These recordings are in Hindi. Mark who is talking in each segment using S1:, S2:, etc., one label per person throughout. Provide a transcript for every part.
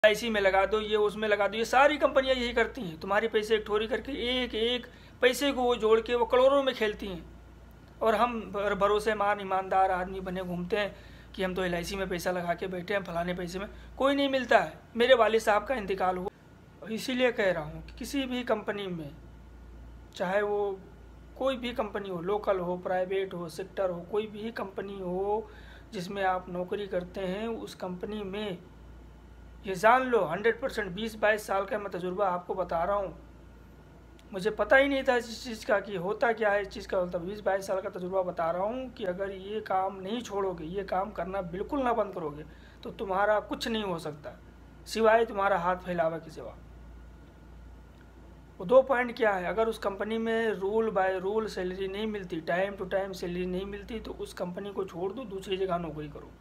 S1: LIC में लगा दो, ये उसमें लगा दो। ये सारी कंपनियां यही करती हैं, तुम्हारे पैसे एक ठोरी करके एक एक पैसे को वो जोड़ के वो करोड़ों में खेलती हैं। और हम भरोसेमान ईमानदार आदमी बने घूमते हैं कि हम तो LIC में पैसा लगा के बैठे हैं, फलाने पैसे में कोई नहीं मिलता है। मेरे वालिद साहब का इंतकाल हुआ, इसीलिए कह रहा हूँ कि किसी भी कंपनी में, चाहे वो कोई भी कंपनी हो, लोकल हो, प्राइवेट हो, सेक्टर हो, कोई भी कंपनी हो जिसमें आप नौकरी करते हैं, उस कंपनी में ये जान लो 100% 20-22 साल का मैं तजुर्बा आपको बता रहा हूँ। मुझे पता ही नहीं था इस चीज़ का कि होता क्या है इस चीज़ का। मतलब 20-22 साल का तजुर्बा बता रहा हूँ कि अगर ये काम नहीं छोड़ोगे, ये काम करना बिल्कुल ना बंद करोगे, तो तुम्हारा कुछ नहीं हो सकता सिवाय तुम्हारा हाथ फैलावा के सिवा। वो 2 पॉइंट क्या है, अगर उस कंपनी में रूल बाय रूल सैलरी नहीं मिलती, टाइम टू टाइम सैलरी नहीं मिलती, तो उस कंपनी को छोड़ दो, दूसरी जगह नौकरी करो।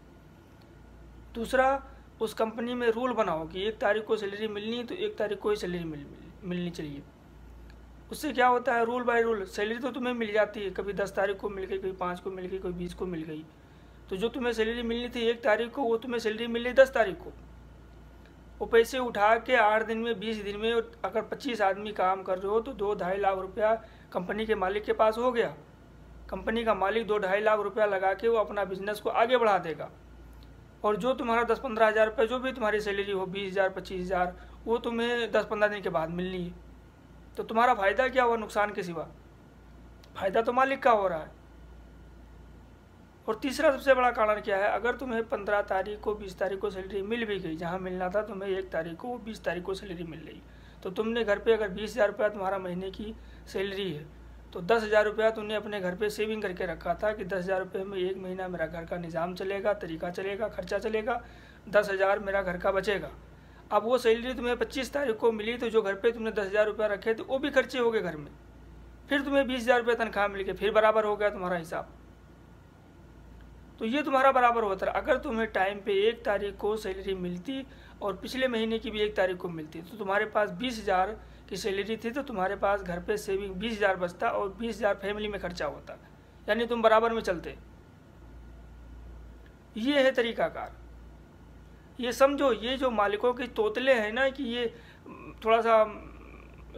S1: दूसरा, उस कंपनी में रूल बनाओ कि 1 तारीख को सैलरी मिलनी है तो 1 तारीख को ही सैलरी मिलनी चाहिए। उससे क्या होता है, रूल बाय रूल सैलरी तो तुम्हें मिल जाती है, कभी 10 तारीख को मिल गई, कभी 5 को मिल गई, कोई 20 को मिल गई। तो जो तुम्हें सैलरी मिलनी थी 1 तारीख को, वो तुम्हें सैलरी मिल रही 10 तारीख को। वो पैसे उठा के 8 दिन में, 20 दिन में, अगर 25 आदमी काम कर रहे हो तो 2-2.5 लाख रुपया कंपनी के मालिक के पास हो गया। कंपनी का मालिक 2-2.5 लाख रुपया लगा के वो अपना बिजनेस को आगे बढ़ा देगा। और जो तुम्हारा 10-15 हज़ार रुपये, जो भी तुम्हारी सैलरी हो, 20,000 25,000, वो तुम्हें 10-15 दिन के बाद मिलनी है। तो तुम्हारा फ़ायदा क्या हुआ नुकसान के सिवा? फ़ायदा तो मालिक का हो रहा है। और तीसरा सबसे बड़ा कारण क्या है, अगर तुम्हें 15 तारीख को, 20 तारीख को सैलरी मिल भी गई, जहाँ मिलना था तुम्हें 1 तारीख को, 20 तारीख को सैलरी मिल रही, तो तुमने घर पे अगर 20,000 रुपया तुम्हारा महीने की सैलरी है, तो 10,000 रुपया तुमने अपने घर पे सेविंग करके रखा था कि 10,000 रुपये में 1 महीना मेरा घर का निज़ाम चलेगा, तरीका चलेगा, खर्चा चलेगा, 10,000 मेरा घर का बचेगा। अब वो सैलरी तुम्हें 25 तारीख को मिली, तो जो घर पे तुमने 10,000 रुपया रखे थे वो भी खर्चे हो गए घर में। फिर तुम्हें 20,000 रुपये तनख्वाह मिल गई, फिर बराबर हो गया तुम्हारा हिसाब। तो ये तुम्हारा बराबर होता है। अगर तुम्हें टाइम पे 1 तारीख को सैलरी मिलती और पिछले महीने की भी 1 तारीख को मिलती, तो तुम्हारे पास 20,000 की सैलरी थी, तो तुम्हारे पास घर पे सेविंग 20,000 बचता और 20,000 फैमिली में खर्चा होता, यानी तुम बराबर में चलते। ये है तरीकाकार। ये समझो, ये जो मालिकों के तोतले हैं ना कि ये थोड़ा सा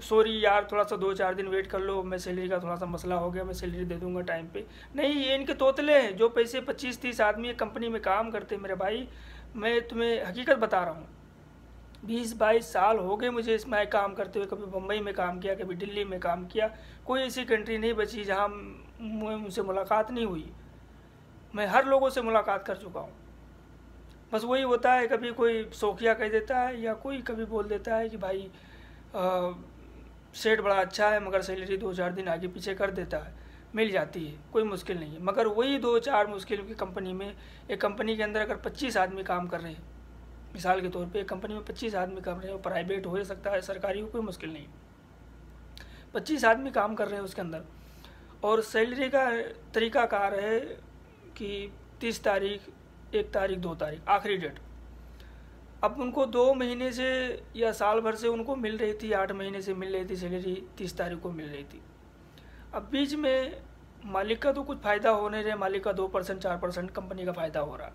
S1: सॉरी यार, थोड़ा सा 2-4 दिन वेट कर लो, मैं सैलरी का थोड़ा सा मसला हो गया, मैं सैलरी दे दूंगा टाइम पे। नहीं, ये इनके तोतले हैं। जो पैसे 25-30 आदमी कंपनी में काम करते हैं मेरे भाई, मैं तुम्हें हकीकत बता रहा हूँ, 20-22 साल हो गए मुझे इसमें काम करते हुए। कभी बम्बई में काम किया, कभी दिल्ली में काम किया। कोई ऐसी कंट्री नहीं बची जहाँ मुझसे मुलाकात नहीं हुई। मैं हर लोगों से मुलाकात कर चुका हूँ। बस वही होता है, कभी कोई शौकिया कह देता है या कोई कभी बोल देता है कि भाई सेट बड़ा अच्छा है, मगर सैलरी 2-4 दिन आगे पीछे कर देता है, मिल जाती है, कोई मुश्किल नहीं है। मगर वही 2-4 मुश्किल की कंपनी में, एक कंपनी के अंदर अगर 25 आदमी काम कर रहे हैं, मिसाल के तौर पे एक कंपनी में 25 आदमी काम कर रहे हैं, प्राइवेट हो सकता है, सरकारी हो, कोई मुश्किल नहीं, 25 आदमी काम कर रहे हैं उसके अंदर, और सैलरी का तरीकाकार है कि 30 तारीख, 1 तारीख, 2 तारीख आखिरी डेट। अब उनको 2 महीने से या साल भर से उनको मिल रही थी, 8 महीने से मिल रही थी सैलरी, 30 तारीख को मिल रही थी। अब बीच में मालिक का तो कुछ फ़ायदा हो नहीं रहा, मालिक का 2% 4% कंपनी का फ़ायदा हो रहा।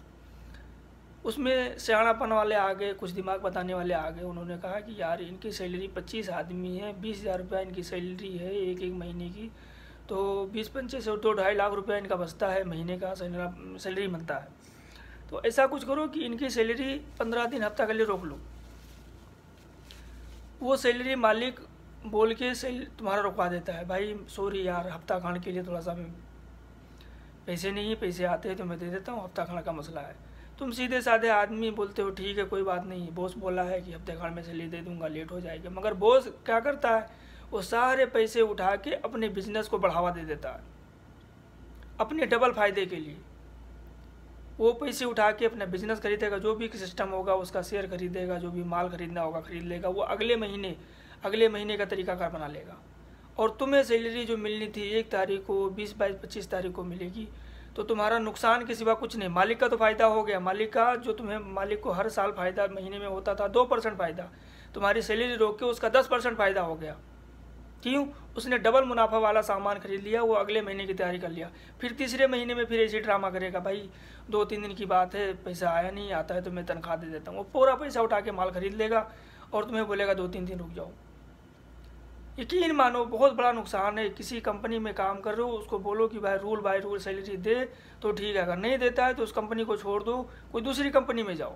S1: उसमें सियाणापन वाले आ गए, कुछ दिमाग बताने वाले आ गए। उन्होंने कहा कि यार इनकी सैलरी 25 आदमी है, 20,000 रुपया इनकी सैलरी है एक महीने की, तो 20-25 से 2-2.5 लाख रुपया इनका बचता है, महीने का सैलरी मिलता है। तो ऐसा कुछ करो कि इनकी सैलरी 15 दिन, हफ्ता के लिए रोक लो। वो सैलरी मालिक बोल के तुम्हारा रुकवा देता है, भाई सॉरी यार, हफ्ता खान के लिए थोड़ा सा पैसे नहीं है, पैसे आते हैं तो मैं दे देता हूँ, हफ्ता खान का मसला है। तुम सीधे साधे आदमी बोलते हो ठीक है कोई बात नहीं, बॉस बोला है कि हफ्ते खान में सैलरी दे दूंगा, लेट हो जाएगा। मगर बॉस क्या करता है, वो सारे पैसे उठा के अपने बिजनेस को बढ़ावा दे देता है, अपने डबल फायदे के लिए। वो पैसे उठा के अपना बिजनेस खरीदेगा, जो भी सिस्टम होगा उसका शेयर खरीदेगा, जो भी माल खरीदना होगा खरीद लेगा, वो अगले महीने का तरीकाकार बना लेगा। और तुम्हें सैलरी जो मिलनी थी 1 तारीख को, 20-22-25 तारीख को मिलेगी, तो तुम्हारा नुकसान के सिवा कुछ नहीं। मालिक का तो फ़ायदा हो गया, मालिक को हर साल फ़ायदा महीने में होता था 2% फ़ायदा, तुम्हारी सैलरी रोक के उसका 10% फ़ायदा हो गया। क्यों? उसने डबल मुनाफा वाला सामान खरीद लिया, वो अगले महीने की तैयारी कर लिया। फिर तीसरे महीने में फिर ऐसी ड्रामा करेगा, भाई 2-3 दिन की बात है, पैसा आया नहीं, आता है तो मैं तनख्वाह दे देता हूँ। वो पूरा पैसा उठा के माल खरीद लेगा और तुम्हें बोलेगा 2-3 दिन रुक जाओ। यकीन मानो बहुत बड़ा नुकसान है। किसी कंपनी में काम कर रहे हो, उसको बोलो कि भाई रूल बाय रूल सैलरी दे तो ठीक है, अगर नहीं देता है तो उस कंपनी को छोड़ दो, कोई दूसरी कंपनी में जाओ।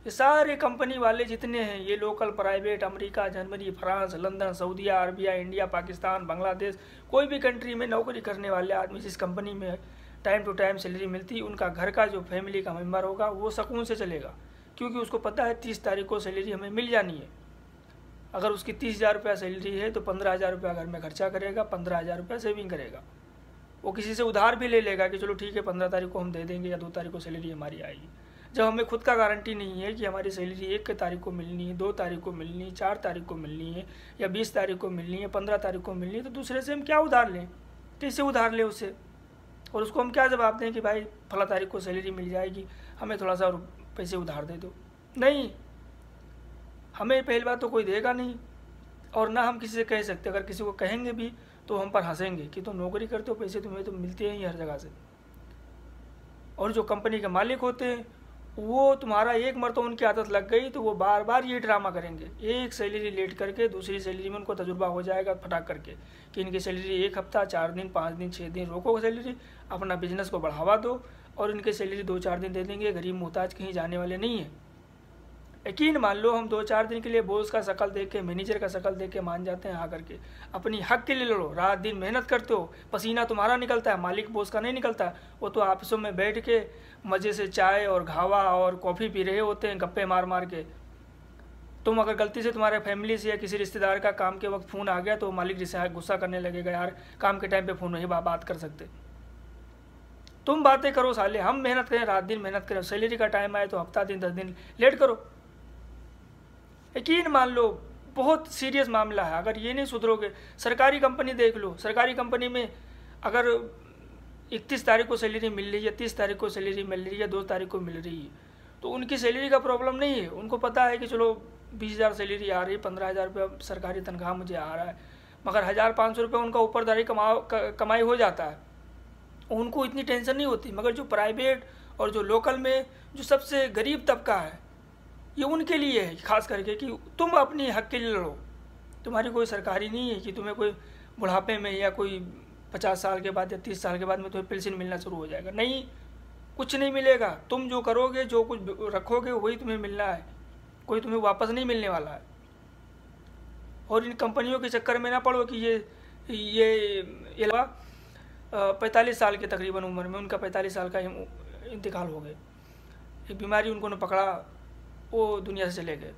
S1: ये सारे कंपनी वाले जितने हैं, ये local private, America, Germany, France, London, Saudi Arabia, India, Pakistan, Bangladesh, कोई भी कंट्री में नौकरी करने वाले आदमी जिस कंपनी में टाइम टू टाइम सैलरी मिलती, उनका घर का जो फैमिली का मेम्बर होगा वो सुकून से चलेगा, क्योंकि उसको पता है 30 तारीख को सैलरी हमें मिल जानी है। अगर उसकी 30,000 रुपया सैलरी है तो 15,000 रुपया घर में खर्चा करेगा, 15,000 रुपया सेविंग करेगा। वो किसी से उधार भी ले लेगा कि चलो ठीक है 15 तारीख को हम दे देंगे या 2 तारीख को सैलरी हमारी आएगी। जब हमें खुद का गारंटी नहीं है कि हमारी सैलरी 1 तारीख को मिलनी है, 2 तारीख को मिलनी है, 4 तारीख को मिलनी है, या 20 तारीख को मिलनी है, 15 तारीख को मिलनी है, तो दूसरे से हम क्या उधार लें? कैसे उधार लें उससे? और उसको हम क्या जवाब दें कि भाई फला तारीख को सैलरी मिल जाएगी, हमें थोड़ा सा पैसे उधार दे दो? नहीं, हमें पहली बात तो कोई देगा नहीं, और ना हम किसी से कह सकते। अगर किसी को कहेंगे भी तो हम पर हंसेंगे कि तुम नौकरी करते हो, पैसे तुम्हें तो मिलते हैं हर जगह से। और जो कंपनी के मालिक होते हैं वो तुम्हारा एक मरतबा उनकी आदत लग गई तो वो बार बार ये ड्रामा करेंगे। एक सैलरी लेट करके दूसरी सैलरी में उनको तजुर्बा हो जाएगा फटाक करके कि इनकी सैलरी 1 हफ्ता, 4 दिन, 5 दिन, 6 दिन रोको सैलरी, अपना बिजनेस को बढ़ावा दो, और इनकी सैलरी 2-4 दिन दे देंगे। गरीब मोहताज कहीं जाने वाले नहीं है। यकीन मान लो हम 2-4 दिन के लिए बॉस का शक्ल देख के, मैनेजर का शक्ल देख के मान जाते हैं, आकर के अपनी हक के लिए लड़ो, रात दिन मेहनत करते हो, पसीना तुम्हारा निकलता है, मालिक बॉस का नहीं निकलता। वो तो ऑफिसों में बैठ के मज़े से चाय और घावा और कॉफ़ी पी रहे होते हैं, गप्पे मार मार के। तुम अगर गलती से तुम्हारे फैमिली से या किसी रिश्तेदार का काम के वक्त फ़ोन आ गया तो मालिक जिससे गुस्सा करने लगेगा, यार काम के टाइम पे फ़ोन नहीं बात कर सकते। तुम बातें करो साले, हम मेहनत करें, रात दिन मेहनत करें, सैलरी का टाइम आए तो हफ्ता दिन 10 दिन लेट करो। यकीन मान लो बहुत सीरियस मामला है। अगर ये नहीं सुधरोगे, सरकारी कंपनी देख लो, सरकारी कंपनी में अगर 31 तारीख को सैलरी मिल रही है, 30 तारीख को सैलरी मिल रही है, 2 तारीख को मिल रही है, तो उनकी सैलरी का प्रॉब्लम नहीं है। उनको पता है कि चलो 20,000 सैलरी आ रही है, 15,000 रुपये सरकारी तनख्वाह मुझे आ रहा है, मगर 1,500 रुपये उनका ऊपरदारी कमाई हो जाता है, उनको इतनी टेंशन नहीं होती। मगर जो प्राइवेट और जो लोकल में जो सबसे गरीब तबका है, ये उनके लिए है खास करके कि तुम अपनी हक के लिए लड़ो। तुम्हारी कोई सरकारी नहीं है कि तुम्हें कोई बुढ़ापे में या कोई 50 साल के बाद या 30 साल के बाद में तुम्हें पेंशन मिलना शुरू हो जाएगा। नहीं, कुछ नहीं मिलेगा। तुम जो करोगे, जो कुछ रखोगे वही तुम्हें मिलना है, कोई तुम्हें वापस नहीं मिलने वाला है। और इन कंपनियों के चक्कर में ना पड़ो कि ये 45 साल के तकरीबन उम्र में उनका 45 साल का इंतकाल हो गया, एक बीमारी उनको ने पकड़ा, वो दुनिया से चले गए।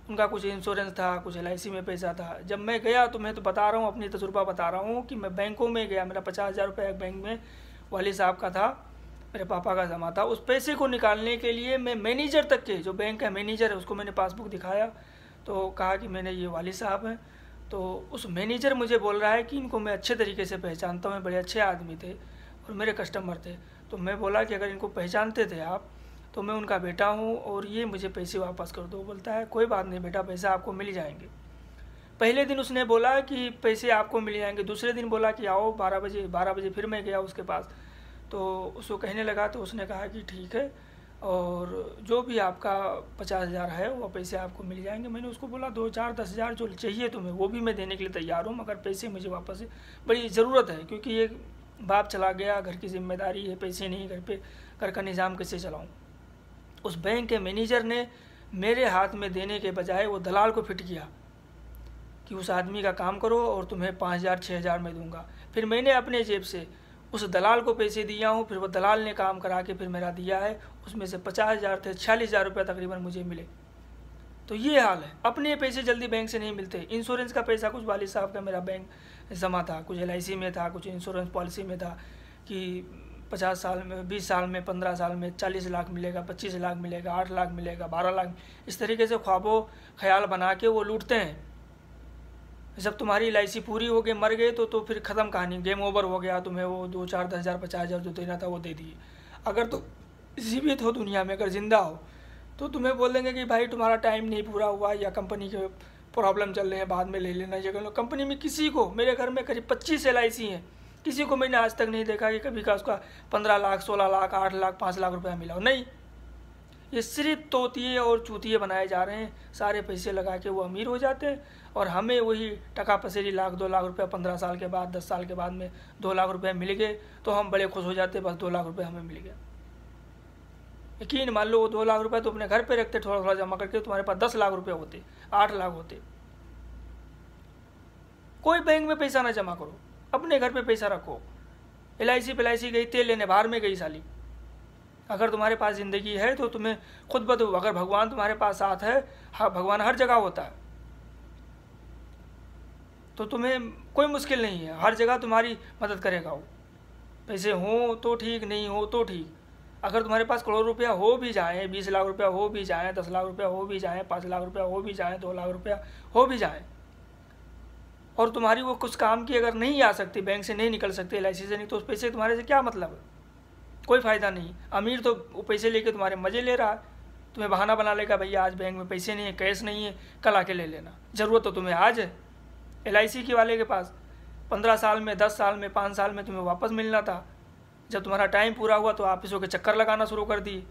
S1: उनका कुछ इंश्योरेंस था, कुछ LIC में पैसा था। जब मैं गया तो मैं तो बता रहा हूँ, अपनी तजुर्बा बता रहा हूँ कि मैं बैंकों में गया, मेरा 50,000 रुपये एक बैंक में वाली साहब का था, मेरे पापा का जमा था। उस पैसे को निकालने के लिए मैं मैनेजर तक के, जो बैंक का मैनेजर है, उसको मैंने पासबुक दिखाया तो कहा कि मैंने ये वाली साहब हैं। तो उस मैनेजर मुझे बोल रहा है कि इनको मैं अच्छे तरीके से पहचानता हूँ, बड़े अच्छे आदमी थे और मेरे कस्टमर थे। तो मैं बोला कि अगर इनको पहचानते थे आप तो मैं उनका बेटा हूँ और ये मुझे पैसे वापस कर दो। बोलता है कोई बात नहीं बेटा, पैसे आपको मिल जाएंगे। पहले दिन उसने बोला कि पैसे आपको मिल जाएंगे, दूसरे दिन बोला कि आओ 12 बजे फिर मैं गया उसके पास, तो उसको कहने लगा तो उसने कहा कि ठीक है, और जो भी आपका 50,000 है वो पैसे आपको मिल जाएंगे। मैंने उसको बोला 2-4 10,000 जो चाहिए तुम्हें वो भी मैं देने के लिए तैयार हूँ, मगर पैसे मुझे वापस बड़ी ज़रूरत है, क्योंकि एक बाप चला गया, घर की जिम्मेदारी है, पैसे नहीं घर पे, घर का निज़ाम कैसे चलाऊँ। उस बैंक के मैनेजर ने मेरे हाथ में देने के बजाय वो दलाल को फिट किया कि उस आदमी का काम करो और तुम्हें 5,000-6,000 में दूंगा। फिर मैंने अपने जेब से उस दलाल को पैसे दिया हूँ, फिर वो दलाल ने काम करा के फिर मेरा दिया है, उसमें से 50,000 थे, 46,000 रुपये तकरीबन मुझे मिले। तो ये हाल है। अपने पैसे जल्दी बैंक से नहीं मिलते। इंश्योरेंस का पैसा कुछ वालिद साहब का मेरा बैंक जमा था, कुछ LIC में था, कुछ इंश्योरेंस पॉलिसी में था कि 50 साल में, 20 साल में, 15 साल में 40 लाख मिलेगा, 25 लाख मिलेगा, 8 लाख मिलेगा, 12 लाख, इस तरीके से ख्वाबो ख्याल बना के वो लूटते हैं। जब तुम्हारी LIC पूरी हो गई, मर गए तो फिर ख़त्म कहानी, गेम ओवर हो गया। तुम्हें वो 2-4 10,000 50,000 जो देना था वो दे दिए। अगर तो जीवित हो दुनिया में, अगर ज़िंदा हो, तो तुम्हें बोल देंगे कि भाई तुम्हारा टाइम नहीं पूरा हुआ या कंपनी के प्रॉब्लम चल रहे हैं, बाद में ले लेना चाहिए। कंपनी में किसी को, मेरे घर में करीब 25 LIC हैं, किसी को मैंने आज तक नहीं देखा कि कभी का उसका 15 लाख, 16 लाख, 8 लाख, 5 लाख रुपया मिला हो। नहीं, ये सिर्फ तोतिए और चूतिए बनाए जा रहे हैं। सारे पैसे लगा के वो अमीर हो जाते हैं और हमें वही टका पसेरी 1 लाख 2 लाख रुपया 15 साल के बाद, 10 साल के बाद में 2 लाख रुपये मिल गए तो हम बड़े खुश हो जाते, बस 2 लाख रुपये हमें मिल गया। यकीन मान लो वो 2 लाख रुपये तो अपने घर पे रखते, थोड़ा थोड़ा जमा करके, तुम्हारे पास 10 लाख रुपये होते, 8 लाख होते। कोई बैंक में पैसा ना जमा करो, अपने घर पे पैसा रखो। LIC गई, तेल लेने बाहर में गई साली। अगर तुम्हारे पास ज़िंदगी है तो तुम्हें खुद ब खुद, अगर भगवान तुम्हारे पास साथ है, हाँ भगवान हर जगह होता है, तो तुम्हें कोई मुश्किल नहीं है, हर जगह तुम्हारी मदद करेगा वो। पैसे हो तो ठीक, नहीं हो तो ठीक। अगर तुम्हारे पास करोड़ रुपया हो भी जाए, 20 लाख रुपया हो भी जाए, 10 लाख रुपया हो भी जाए, 5 लाख रुपया हो भी जाए, 2 लाख रुपया हो भी जाए, और तुम्हारी वो कुछ काम की अगर नहीं आ सकती, बैंक से नहीं निकल सकती, LIC से नहीं, तो उस पैसे तुम्हारे से क्या मतलब है? कोई फ़ायदा नहीं। अमीर तो वो पैसे लेके तुम्हारे मज़े ले रहा है, तुम्हें बहाना बना लेगा, भैया आज बैंक में पैसे नहीं है, कैश नहीं है, कल आके ले लेना। ज़रूरत तो तुम्हें आज है। LIC के वाले के पास 15 साल में, 10 साल में, 5 साल में तुम्हें वापस मिलना था। जब तुम्हारा टाइम पूरा हुआ तो ऑफिसों के चक्कर लगाना शुरू कर दिए,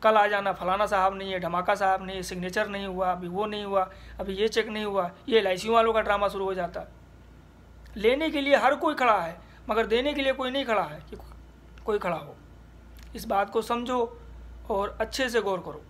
S1: कल आ जाना, फलाना साहब नहीं है, धमाका साहब नहीं है, सिग्नेचर नहीं हुआ, अभी वो नहीं हुआ, अभी ये चेक नहीं हुआ। ये LIC वालों का ड्रामा शुरू हो जाता। लेने के लिए हर कोई खड़ा है, मगर देने के लिए कोई नहीं खड़ा है कि कोई खड़ा हो। इस बात को समझो और अच्छे से गौर करो।